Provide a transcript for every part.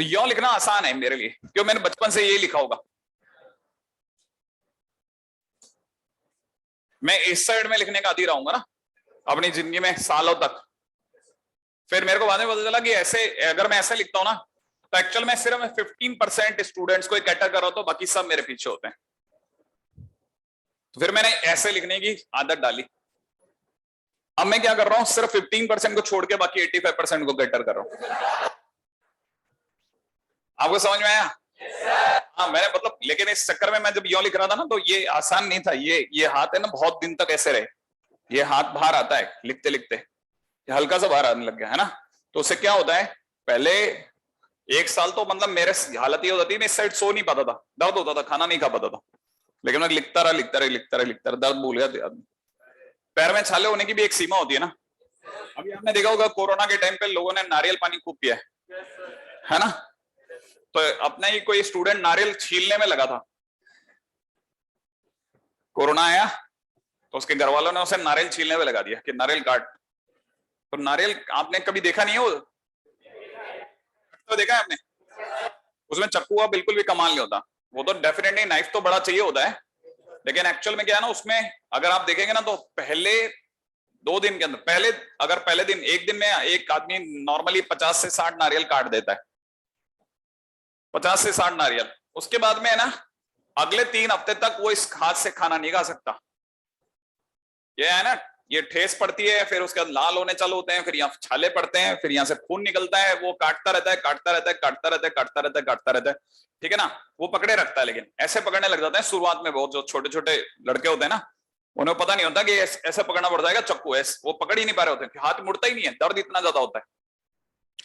तो यो लिखना आसान है मेरे लिए, क्यों मैंने बचपन से ये लिखा होगा। मैं इस साइड में लिखने का आदी रहूंगा ना अपनी जिंदगी में सालों तक। फिर मेरे को बाद में पता चला कि ऐसे अगर मैं ऐसे लिखता हूं ना तो एक्चुअल में सिर्फ 15% स्टूडेंट्स को कैटर कर रहा हूं, तो बाकी सब मेरे पीछे होते हैं। तो फिर मैंने ऐसे लिखने की आदत डाली। अब मैं क्या कर रहा हूं, सिर्फ 15% को छोड़ के बाकी 85% को कैटर कर रहा हूं। आपको समझ में आया? हाँ, मैंने मतलब, लेकिन इस चक्कर में मैं जब यो लिख रहा था ना तो ये आसान नहीं था। ये हाथ है ना बहुत दिन तक ऐसे रहे, ये हाथ बाहर आता है लिखते लिखते, हल्का सा बाहर आने लग गया है ना। तो उससे क्या होता है, पहले 1 साल तो मतलब मेरे हालत ये होती थी, मैं इस साइड सो नहीं पाता था, दर्द होता था, खाना नहीं खा पाता था। लेकिन मैं लिखता रहा, दर्द भूल गया। पैर में छाले होने की भी एक सीमा होती है ना। अभी आपने देखा होगा कोरोना के टाइम पे लोगों ने नारियल पानी खूब पिया है ना। तो अपना ही कोई स्टूडेंट नारियल छीलने में लगा था, कोरोना आया तो उसके घर वालों ने उसे नारियल छीलने में लगा दिया कि नारियल काट। तो नारियल आपने कभी देखा नहीं है, तो देखा है आपने, उसमें चक्कू का बिल्कुल भी कमाल नहीं होता। वो तो डेफिनेटली नाइफ तो बड़ा चाहिए होता है, लेकिन एक्चुअल में क्या है ना, उसमें अगर आप देखेंगे ना तो पहले 2 दिन के अंदर, पहले दिन, एक दिन में एक आदमी नॉर्मली 50 से 60 नारियल काट देता है, 50 से 60 नारियल। उसके बाद में है ना अगले 3 हफ्ते तक वो इस हाथ से खाना नहीं खा सकता। ये है ना, ये ठेस पड़ती है, फिर उसके बाद लाल होने चालू होते हैं, फिर यहाँ छाले पड़ते हैं, फिर यहाँ से खून निकलता है, वो काटता रहता है। ठीक है ना, वो पकड़े रखता है। लेकिन ऐसे पकड़ने लग जाते हैं शुरुआत में, बहुत जो छोटे छोटे लड़के होते हैं ना, उन्हें पता नहीं होता कि ऐसे पकड़ना पड़ जाएगा चक्कू, ऐसे वो पकड़ ही नहीं पा रहे होते, हाथ मुड़ता ही नहीं है, दर्द इतना ज्यादा होता है।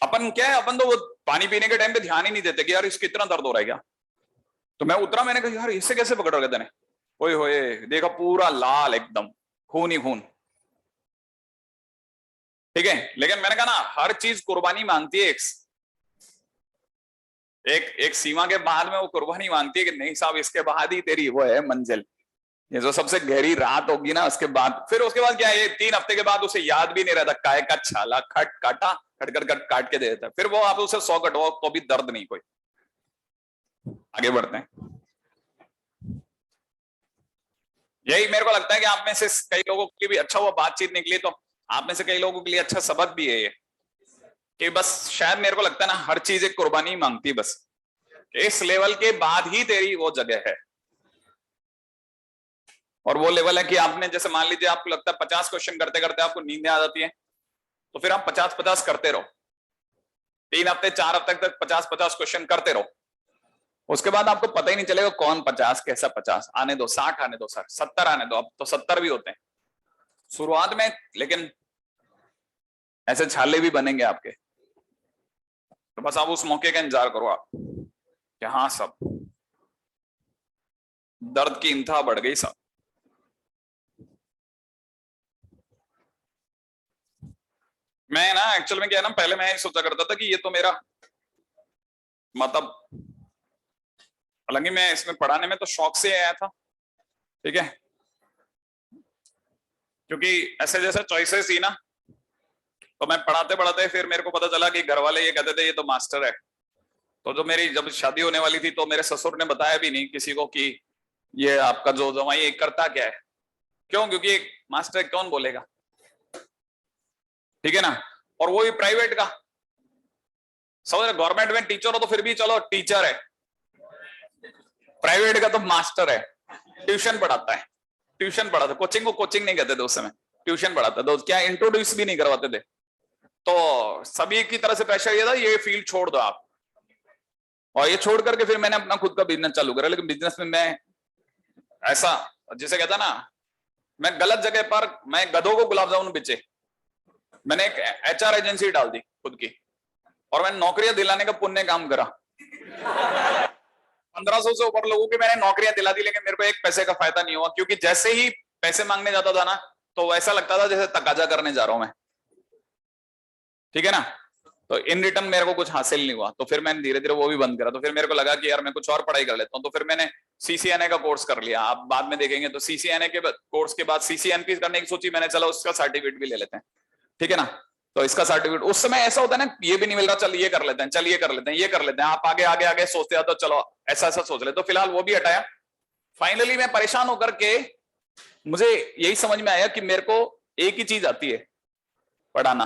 अपन क्या है, अपन तो वो पानी पीने के टाइम पे ध्यान ही नहीं देते कि यार इसको इतना दर्द हो रहा है क्या। तो मैं उतरा, मैंने कहा यार इससे कैसे पकड़ रहे थे, ओए होए देखा पूरा लाल एकदम, खून ही खून। ठीक है, लेकिन मैंने कहा ना हर चीज कुर्बानी मांगती है, एक सीमा के बाद में वो कुर्बानी मांगती है कि नहीं साहब इसके बाद ही तेरी वो है मंजिल, ये जो सबसे गहरी रात होगी ना उसके बाद। फिर उसके बाद क्या है, 3 हफ्ते के बाद उसे याद भी नहीं रहता काय का छाला खट काट के दे देता है। फिर वो आप उसे 100 कटवाओ तो भी दर्द नहीं कोई। आगे बढ़ते हैं। यही मेरे को लगता है कि आप में से कई लोगों के लिए भी अच्छा हुआ बातचीत निकली, तो आप में से कई लोगों के लिए अच्छा सबक भी है ये, कि बस शायद मेरे को लगता है ना हर चीज एक कुर्बानी मांगती है, बस इस लेवल के बाद ही तेरी वो जगह है। और वो लेवल है कि आपने जैसे मान लीजिए आपको लगता है 50 क्वेश्चन करते करते आपको नींद आ जाती है, तो फिर आप 50-50 करते रहो, 3 हफ्ते 4 हफ्ते तक 50-50 क्वेश्चन करते रहो। उसके बाद आपको पता ही नहीं चलेगा कौन 50 कैसा 50, आने दो 60 आने दो, सर 70 आने दो, अब तो 70 भी होते हैं शुरुआत में, लेकिन ऐसे छाले भी बनेंगे आपके। तो बस आप उस मौके का इंतजार करो आप कि हाँ सब दर्द की इंतहा बढ़ गई सब। मैं ना एक्चुअल में क्या है ना, पहले मैं सोचा करता था कि ये तो मेरा मतलब, हालांकि मैं इसमें पढ़ाने में तो शौक से आया था, ठीक है, क्योंकि ऐसे जैसे चॉइसेस थी ना, तो मैं पढ़ाते पढ़ाते फिर मेरे को पता चला कि घर वाले ये कहते थे ये तो मास्टर है। तो जो मेरी जब शादी होने वाली थी तो मेरे ससुर ने बताया भी नहीं किसी को कि ये आपका जो जमाई करता क्या है। क्यों? क्योंकि एक मास्टर कौन बोलेगा, ठीक है ना, और वो भी प्राइवेट का। समझ रहे, गवर्नमेंट में टीचर हो तो फिर भी चलो टीचर है, प्राइवेट का तो मास्टर है, ट्यूशन पढ़ाता है, कोचिंग को कोचिंग नहीं कहते थे उस समय, ट्यूशन पढ़ाता तो क्या इंट्रोड्यूस भी नहीं करवाते थे। तो सभी की तरह से प्रेशर ये था ये फील्ड छोड़ दो आप, और ये छोड़ करके फिर मैंने अपना खुद का बिजनेस चालू करा। लेकिन बिजनेस में मैं ऐसा, जिसे कहता ना, मैं गलत जगह पर, मैं गधों को गुलाब जामुन बेचे। मैंने एक HR एजेंसी डाल दी खुद की, और मैंने नौकरियां दिलाने का पुण्य काम करा। 1500 से ऊपर लोगों की मैंने नौकरियां दिला दी, लेकिन मेरे को एक पैसे का फायदा नहीं हुआ, क्योंकि जैसे ही पैसे मांगने जाता था ना तो ऐसा लगता था जैसे तकाजा करने जा रहा हूं मैं, ठीक है ना। तो इन रिटर्न मेरे को कुछ हासिल नहीं हुआ, तो फिर मैंने धीरे धीरे वो भी बंद करा। तो फिर मेरे को लगा कि यार मैं कुछ और पढ़ाई कर लेता हूँ, तो फिर मैंने CCNA का कोर्स कर लिया। आप बाद में देखेंगे तो CCNA के कोर्स के बाद CCNP करने की सोची मैंने, चला उसका सर्टिफिकेट भी ले लेते हैं, ठीक है ना। तो इसका सर्टिफिकेट, उस समय ऐसा होता है ना, ये भी नहीं मिल रहा, चल ये कर लेते हैं, चल ये कर लेते हैं, ये कर लेते हैं, आप आगे आगे आगे सोचते हो तो चलो ऐसा ऐसा सोच ले, तो फिलहाल वो भी हटाया। फाइनली मैं परेशान होकर के, मुझे यही समझ में आया कि मेरे को एक ही चीज आती है, पढ़ाना।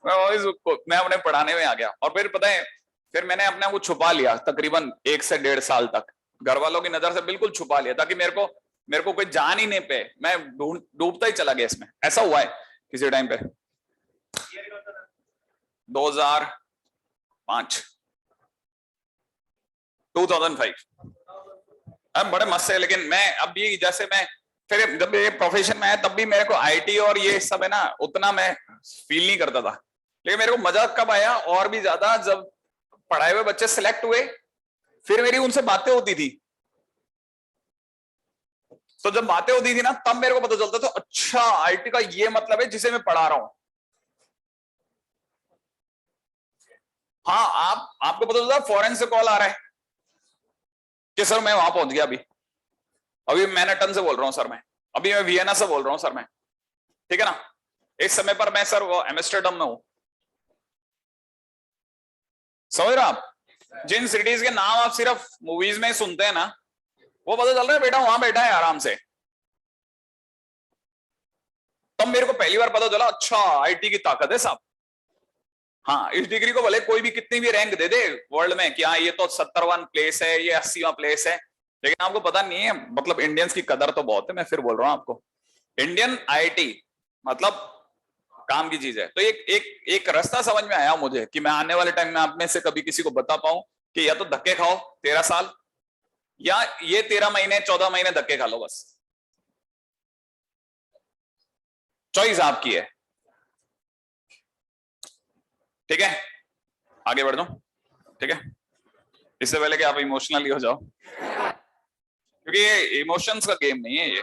मैं अपने पढ़ाने में आ गया, और फिर पता है, फिर मैंने अपने आप को छुपा लिया तकरीबन 1 से 1.5 साल तक, घर वालों की नजर से बिल्कुल छुपा लिया, ताकि मेरे को कोई जान ही नहीं पे, मैं डूबता ही चला गया इसमें। ऐसा हुआ है किसी टाइम पे 2005 2005 अब बड़े मस्त है। लेकिन मैं अब भी, जैसे मैं फिर जब ये प्रोफेशन में आया तब भी मेरे को आईटी और ये सब है ना, उतना मैं फील नहीं करता था। लेकिन मेरे को मजा कब आया और भी ज्यादा, जब पढ़ाए हुए बच्चे सिलेक्ट हुए, फिर मेरी उनसे बातें होती थी। तो जब बातें होती थी ना, तब मेरे को पता चलता था, अच्छा आईटी का ये मतलब है जिसे मैं पढ़ा रहा हूं। हाँ, आपको पता चलता फॉरेन से कॉल आ रहा है कि सर मैं वहां पहुंच गया, अभी मैनहट्टन से बोल रहा हूं सर, मैं अभी मैं वियना से बोल रहा हूं सर मैं, ठीक है ना। इस समय पर मैं सर वो एम्स्टर्डम में हूं। समझ रहे आप? जिन सिटीज के नाम आप सिर्फ मूवीज में सुनते हैं ना, वो पता चल रहा है बेटा वहां बैठा है आराम से। तब मेरे को पहली बार पता चला, अच्छा आईटी की ताकत है साहब। हाँ, इस डिग्री को भले कोई भी कितनी भी रैंक दे दे वर्ल्ड में कि हाँ ये तो 70वां प्लेस है, ये 80वां प्लेस है, लेकिन आपको पता नहीं है, मतलब इंडियंस की कदर तो बहुत है। मैं फिर बोल रहा हूं आपको, इंडियन आईटी मतलब काम की चीज है। तो एक रास्ता समझ में आया मुझे कि मैं आने वाले टाइम में आप में से कभी किसी को बता पाऊं कि या तो धक्के खाओ 13 साल, या ये 13 महीने 14 महीने धक्के खा लो, बस चॉइस आपकी है। ठीक है, आगे बढ़ जाओ। ठीक है, इससे पहले कि आप इमोशनली हो जाओ, क्योंकि ये इमोशंस का गेम नहीं है ये।